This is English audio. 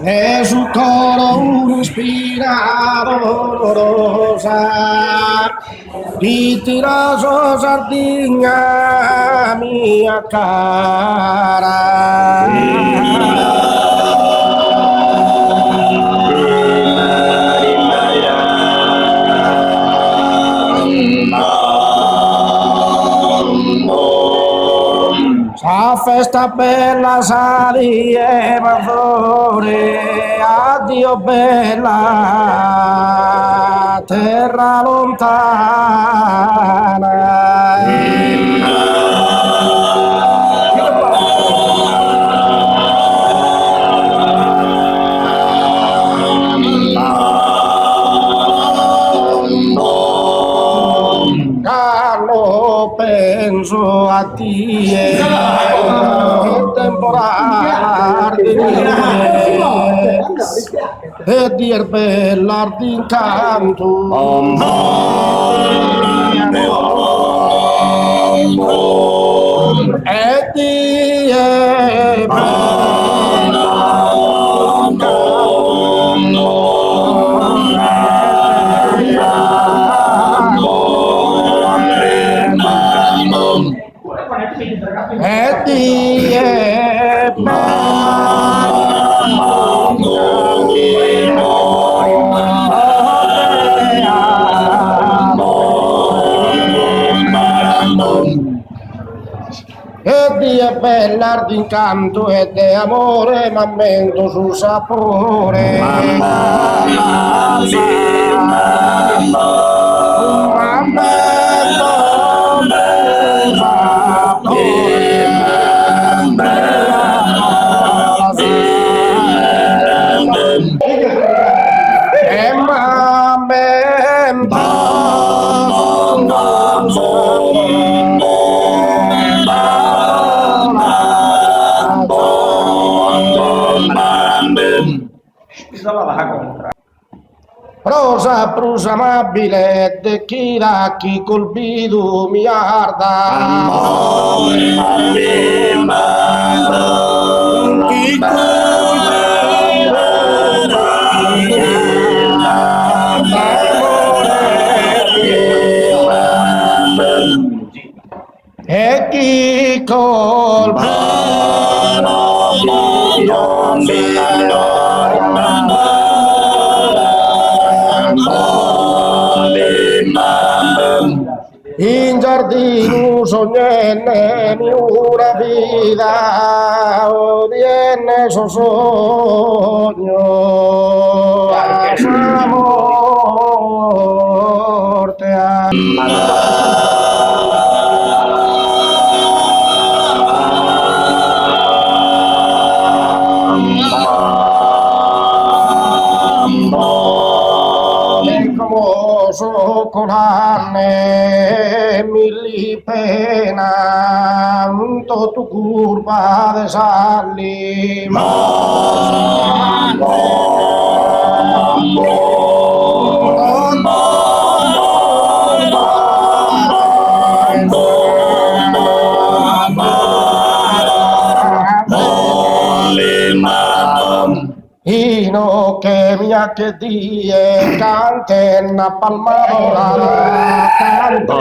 Es su coro un inspirador y tira su sardinha a minha cara. A festa bella salie maggiore, addio bella terra lontana. Carlo, penso a ti e temporale e dir bella d'incanto e dire e dire e Dio è bella d'incanto e di amore ma mento sul sapore Rosa prusa amabile de chi da chi colpito mi arda chi e chi in giardino sognenne una vita odienne so sogno a morte socolarne mili pena to tu curva de sali Ino che mi ha che die cante una palmarola cante